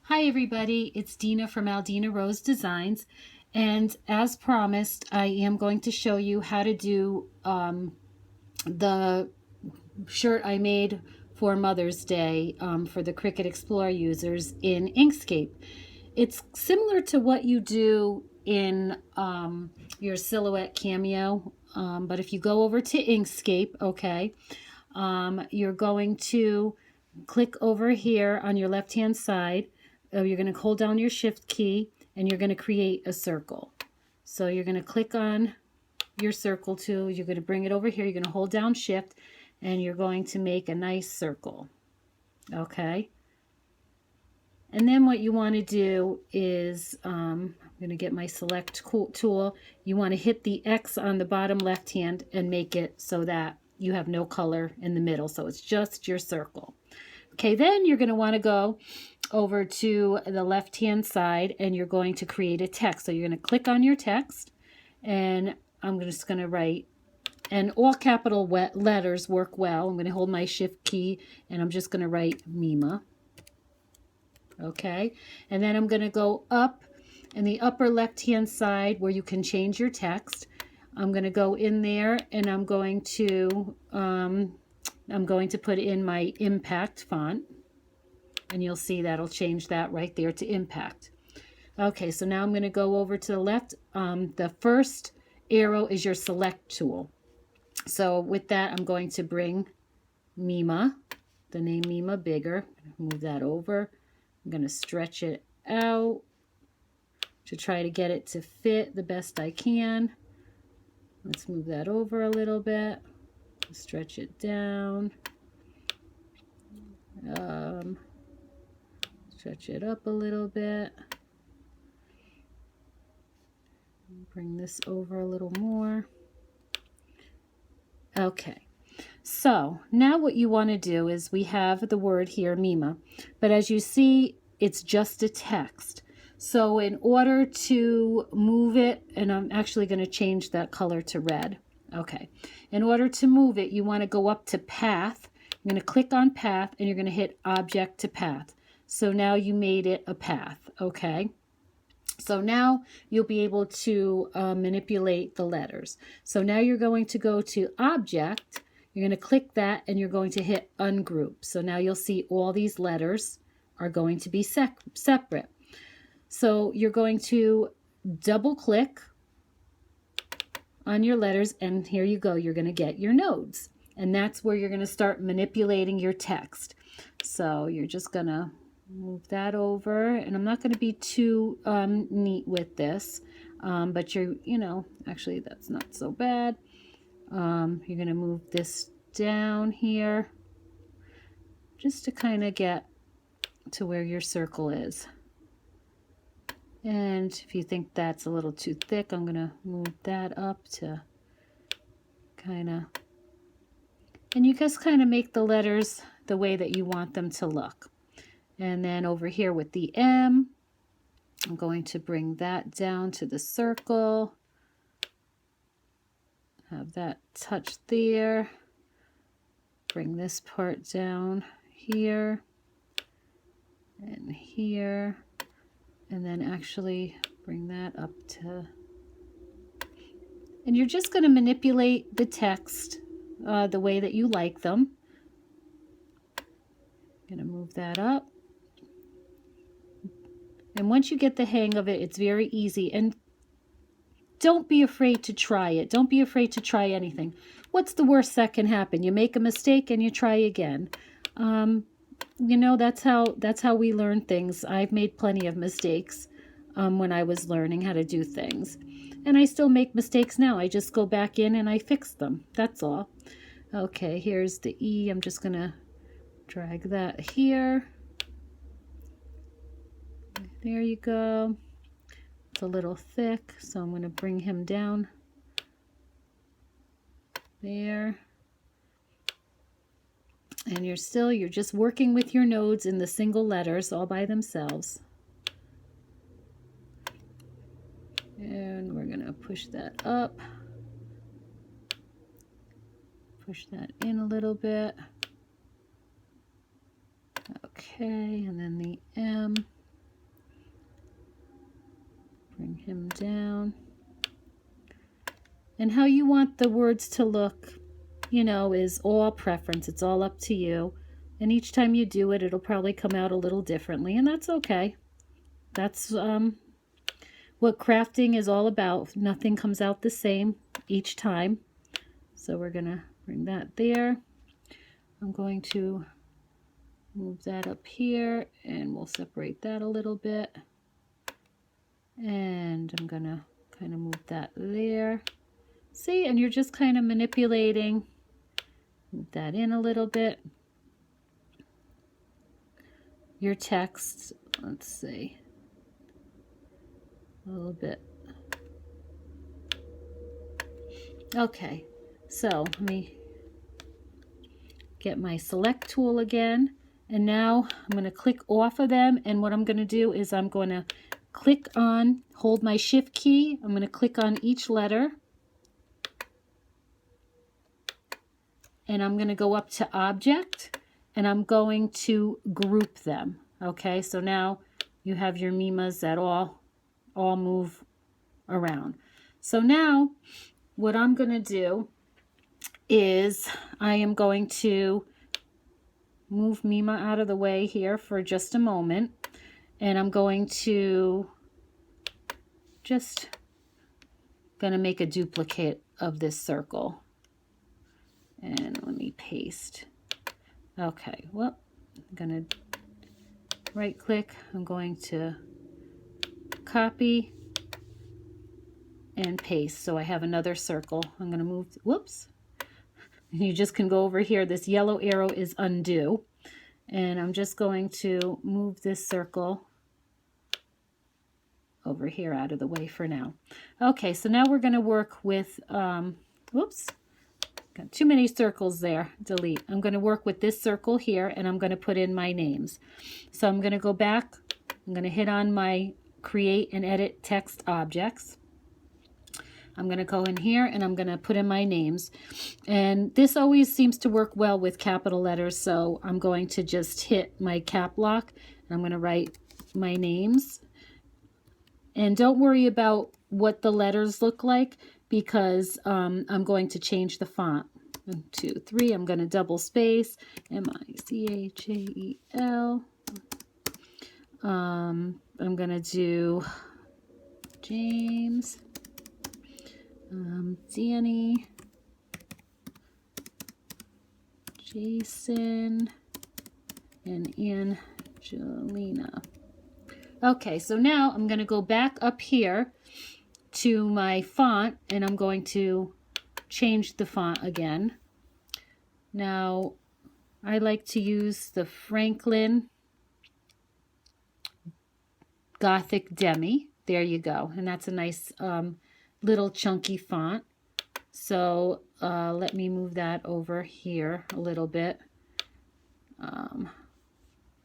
Hi everybody, it's Dina from Aldina Rose Designs, and as promised I am going to show you how to do the shirt I made for Mother's Day for the Cricut Explorer users in Inkscape. It's similar to what you do in your Silhouette Cameo, but if you go over to Inkscape, okay, you're going to click over here on your left hand side. You're going to hold down your shift key and you're going to create a circle. So you're going to click on your circle tool, you're going to bring it over here, you're going to hold down shift and you're going to make a nice circle. Okay, and then what you want to do is I'm going to get my select tool. You want to hit the X on the bottom left hand and make it so that you have no color in the middle, so it's just your circle. Okay, then you're going to want to go over to the left hand side and you're going to create a text. So you're going to click on your text and I'm just going to write, and all capital letters work well. I'm going to hold my shift key and I'm just going to write mema. Okay, and then I'm going to go up in the upper left hand side where you can change your text. I'm going to go in there and I'm going to put in my impact font, and you'll see that'll change that right there to impact. Okay, so now I'm going to go over to the left. The first arrow is your select tool. So with that, I'm going to bring mema, the name mema, bigger. Move that over. I'm going to stretch it out to try to get it to fit the best I can. Let's move that over a little bit. Stretch it down. Stretch it up a little bit. Bring this over a little more. Okay, so now what you want to do is we have the word here, mema, but as you see, it's just a text. So in order to move it, and I'm actually going to change that color to red. Okay, in order to move it, you want to go up to path. You're going to click on path and you're going to hit object to path. So now you made it a path. Okay, so now you'll be able to manipulate the letters. So now you're going to go to object, you're going to click that and you're going to hit ungroup. So now you'll see all these letters are going to be separate. So you're going to double click on your letters and here you go, you're going to get your nodes. And that's where you're going to start manipulating your text. So you're just going to move that over, and I'm not going to be too neat with this, but actually that's not so bad. You're going to move this down here just to kind of get to where your circle is. And if you think that's a little too thick, I'm going to move that up to kind of, and you just kind of make the letters the way that you want them to look. And then over here with the M, I'm going to bring that down to the circle. Have that touch there. Bring this part down here and here. And then actually bring that up to... And you're just going to manipulate the text the way that you like them. I'm going to move that up. And once you get the hang of it, it's very easy. And don't be afraid to try it. Don't be afraid to try anything. What's the worst that can happen? You make a mistake and you try again. That's how we learn things. I've made plenty of mistakes when I was learning how to do things. And I still make mistakes now. I just go back in and I fix them. That's all. Okay, here's the E. I'm just going to drag that here. There you go. It's a little thick, so I'm going to bring him down there. And you're just working with your nodes in the single letters all by themselves. And we're going to push that up. Push that in a little bit. Okay, and then the M. him down. And how you want the words to look, you know, is all preference. It's all up to you. And each time you do it, it'll probably come out a little differently, and that's okay. That's what crafting is all about. Nothing comes out the same each time. So we're going to bring that there. I'm going to move that up here, and we'll separate that a little bit. And I'm going to kind of move that there. See, and you're just kind of manipulating. Move that in a little bit. Your text, let's see, a little bit. Okay, so let me get my select tool again, and now I'm going to click off of them, and what I'm going to do is I'm going to click on, hold my shift key, I'm going to click on each letter, and I'm going to go up to object, and I'm going to group them. Okay, so now you have your memas that all move around. So now what I'm going to do is I am going to move mema out of the way here for just a moment, and I'm going to make a duplicate of this circle, and let me paste. Okay, well, I'm going to right click, I'm going to copy and paste, so I have another circle. I'm going to move, whoops, you just can go over here, this yellow arrow is undo, and I'm just going to move this circle over here out of the way for now. Okay, so now we're going to work with, whoops, got too many circles there, delete. I'm going to work with this circle here, and I'm going to put in my names. So I'm going to go back, I'm going to hit on my create and edit text objects. I'm going to go in here and I'm going to put in my names. And this always seems to work well with capital letters, so I'm going to just hit my cap lock and I'm going to write my names. And don't worry about what the letters look like, because I'm going to change the font. 1, 2, 3, I'm going to double space, M-I-C-H-A-E-L. I'm going to do James, Danny, Jason, and Angelina. Okay, so now I'm going to go back up here to my font, and I'm going to change the font again. Now, I like to use the Franklin Gothic Demi. There you go. And that's a nice little chunky font. So let me move that over here a little bit. I'm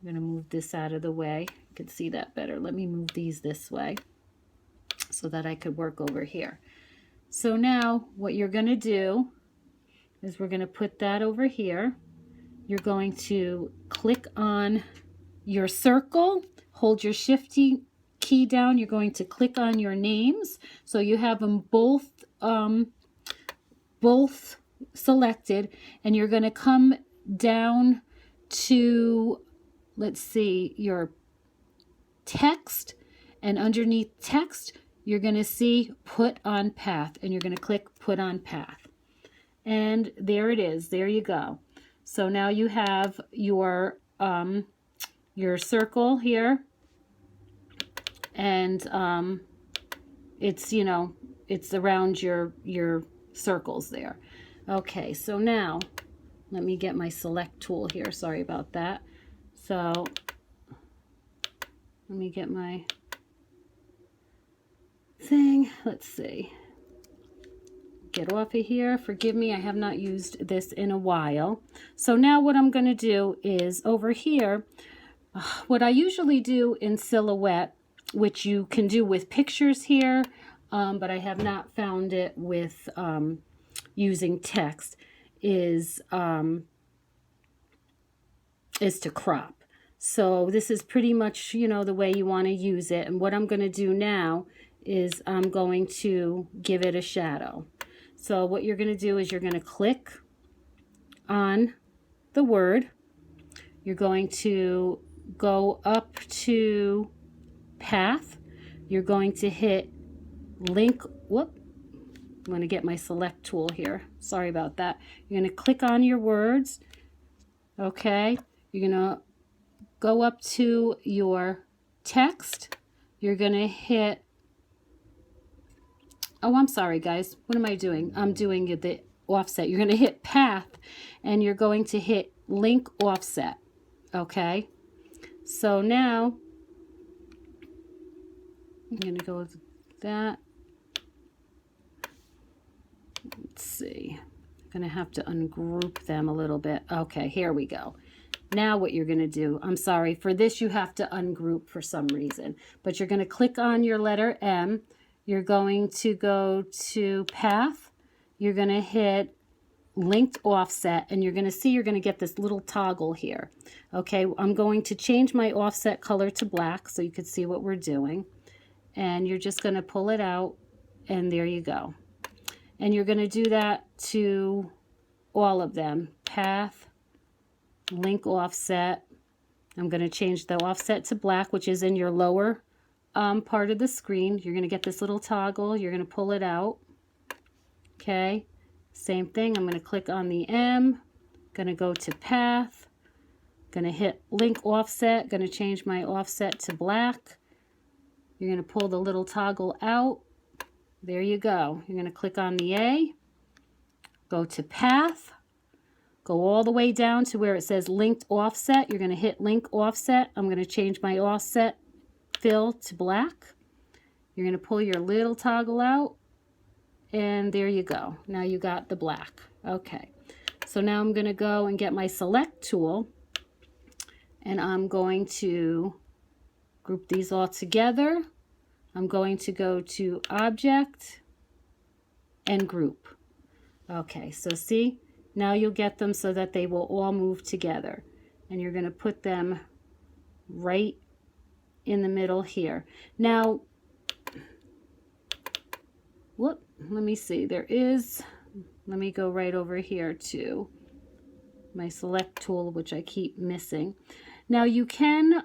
going to move this out of the way. You can see that better. Let me move these this way so that I could work over here. So now what you're going to do is we're going to put that over here. You're going to click on your circle, hold your shift key down. You're going to click on your names, so you have them both selected, and you're going to come down to, let's see, your text, and underneath text you're going to see put on path, and you're going to click put on path, and there it is. There you go. So now you have your circle here, and it's, you know, it's around your circles there. Okay, so now let me get my select tool here. Sorry about that. So let me get my thing. Let's see. Get off of here. Forgive me, I have not used this in a while. So now what I'm going to do is over here, what I usually do in Silhouette, which you can do with pictures here, but I have not found it with using text, is to crop. So this is pretty much, you know, the way you want to use it. And what I'm going to do now is I'm going to give it a shadow. So what you're going to do is you're going to click on the word. You're going to go up to path. You're going to hit link. Whoop. I'm going to get my select tool here. Sorry about that. You're going to click on your words. Okay. You're going to go up to your text. You're going to hit, oh, I'm sorry, guys. What am I doing? I'm doing the offset. You're going to hit path, and you're going to hit link offset. Okay. So now I'm going to go with that. Let's see. I'm going to have to ungroup them a little bit. Okay, here we go. Now what you're going to do, I'm sorry, for this you have to ungroup for some reason, but you're going to click on your letter M. You're going to go to path. You're going to hit linked offset, and you're going to see you're going to get this little toggle here. Okay, I'm going to change my offset color to black so you can see what we're doing. And you're just going to pull it out, and there you go. And you're going to do that to all of them. Path, link offset. I'm going to change the offset to black, which is in your lower part of the screen. You're going to get this little toggle. You're going to pull it out. Okay. Same thing. I'm going to click on the M. Going to go to path. Going to hit link offset. Going to change my offset to black. You're going to pull the little toggle out. There you go. You're going to click on the A. Go to path. Go all the way down to where it says linked offset. You're going to hit link offset. I'm going to change my offset fill to black. You're going to pull your little toggle out, and there you go. Now you got the black. Okay. So now I'm going to go and get my select tool, and I'm going to group these all together. I'm going to go to object and group. Okay, so see? Now you'll get them so that they will all move together. And you're going to put them right in the middle here. Now, whoop, let me see. Let me go right over here to my select tool, which I keep missing. Now you can,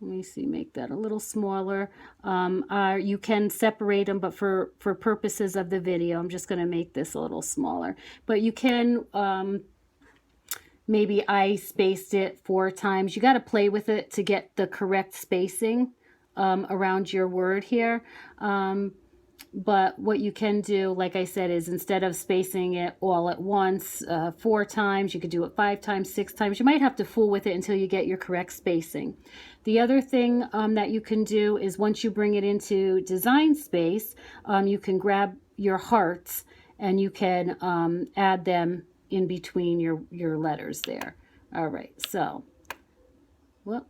let me see, make that a little smaller. You can separate them, but for purposes of the video, I'm just going to make this a little smaller. But you can, maybe I spaced it 4 times. You got to play with it to get the correct spacing around your word here. But what you can do, like I said, is instead of spacing it all at once 4 times, you could do it 5 times, 6 times. You might have to fool with it until you get your correct spacing. The other thing that you can do is once you bring it into design space, you can grab your hearts and you can add them in between your letters there. All right, so, whoop.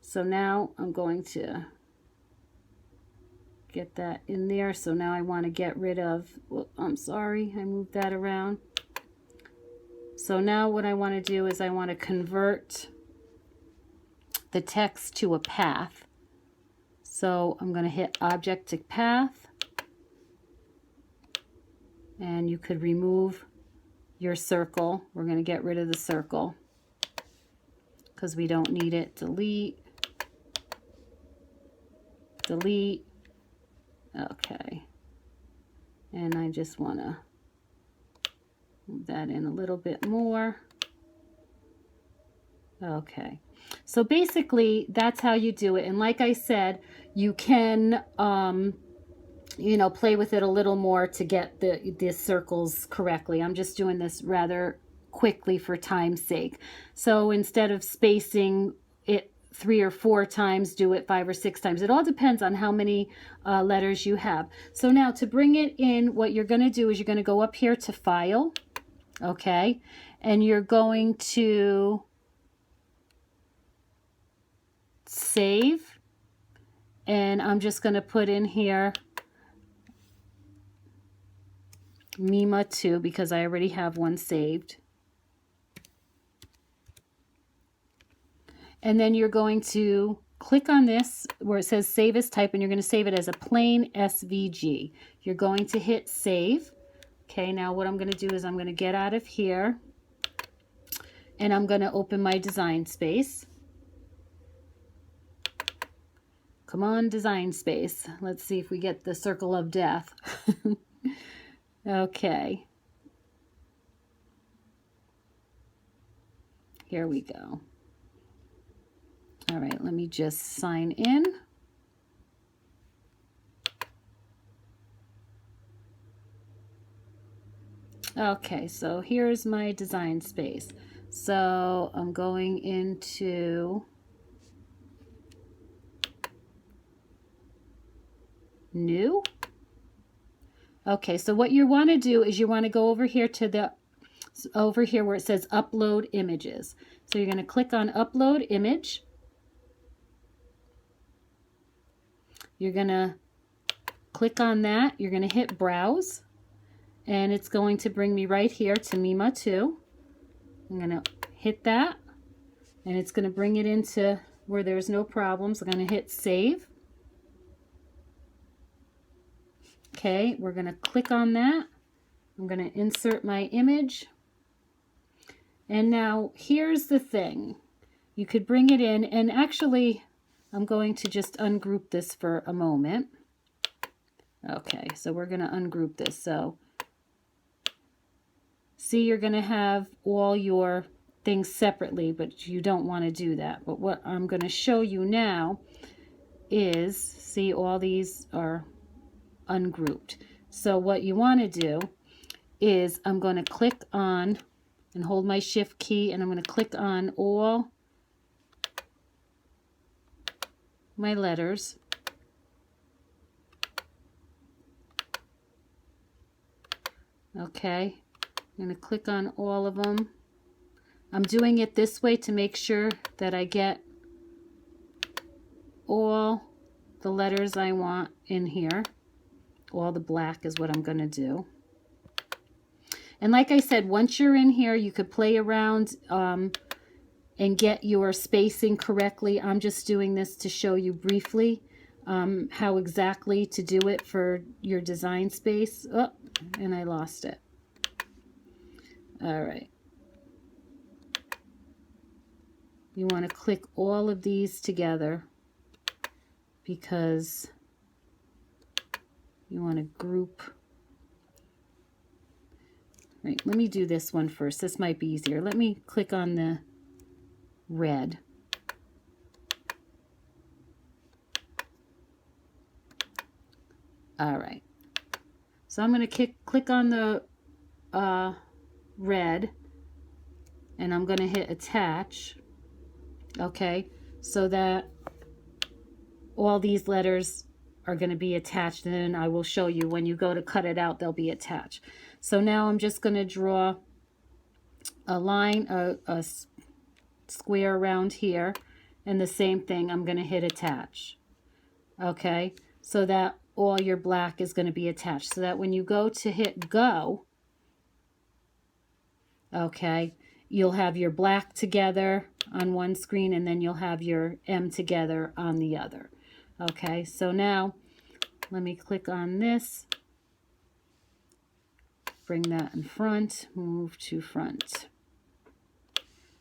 So now I'm going to get that in there. So now I want to get rid of, whoop, I'm sorry, I moved that around. So now what I want to do is I want to convert the text to a path. So I'm going to hit object to path, and you could remove your circle. We're going to get rid of the circle because we don't need it. Delete, delete. Okay, and I just want to move that in a little bit more. Okay, so basically that's how you do it. And like I said, you can you know, play with it a little more to get the circles correctly. I'm just doing this rather quickly for time's sake. So instead of spacing it 3 or 4 times, do it 5 or 6 times. It all depends on how many letters you have. So now to bring it in, what you're going to do is you're going to go up here to File, okay, and you're going to Save, and I'm just going to put in here mema 2 because I already have one saved. And then you're going to click on this where it says save as type, and you're going to save it as a plain SVG. You're going to hit save. Okay, now what I'm going to do is I'm going to get out of here, and I'm going to open my design space. Come on, design space. Let's see if we get the circle of death. Okay. Here we go. All right, let me just sign in. Okay, so here's my design space. So I'm going into new. Okay, so what you want to do is you want to go over here to the where it says upload images. So you're going to click on upload image. You're going to click on that. You're going to hit browse, and it's going to bring me right here to mema 2. I'm going to hit that, and it's going to bring it into where there's no problems. I'm going to hit save. Okay, we're going to click on that. I'm going to insert my image. And now here's the thing. You could bring it in, and actually I'm going to just ungroup this for a moment. Okay, so we're going to ungroup this. So see, you're going to have all your things separately, but you don't want to do that. But what I'm going to show you now is, see, all these are ungrouped. So what you want to do is I'm going to click on and hold my shift key, and I'm going to click on all my letters. Okay, I'm going to click on all of them. I'm doing it this way to make sure that I get all the letters I want in here. All the black is what I'm going to do. And like I said, once you're in here, you could play around and get your spacing correctly. I'm just doing this to show you briefly how exactly to do it for your design space. Oh, and I lost it. All right. You want to click all of these together because you want to group. Right, let me do this one first. This might be easier. Let me click on the red. All right. So I'm going to click on the red, and I'm going to hit attach. Okay, so that all these letters are going to be attached, and then I will show you when you go to cut it out, they'll be attached. So now I'm just going to draw a line, a square around here, and the same thing, I'm going to hit attach. Okay, so that all your black is going to be attached, so that when you go to hit go, okay, you'll have your black together on one screen, and then you'll have your M together on the other. Okay, so now let me click on this, bring that in front, move to front.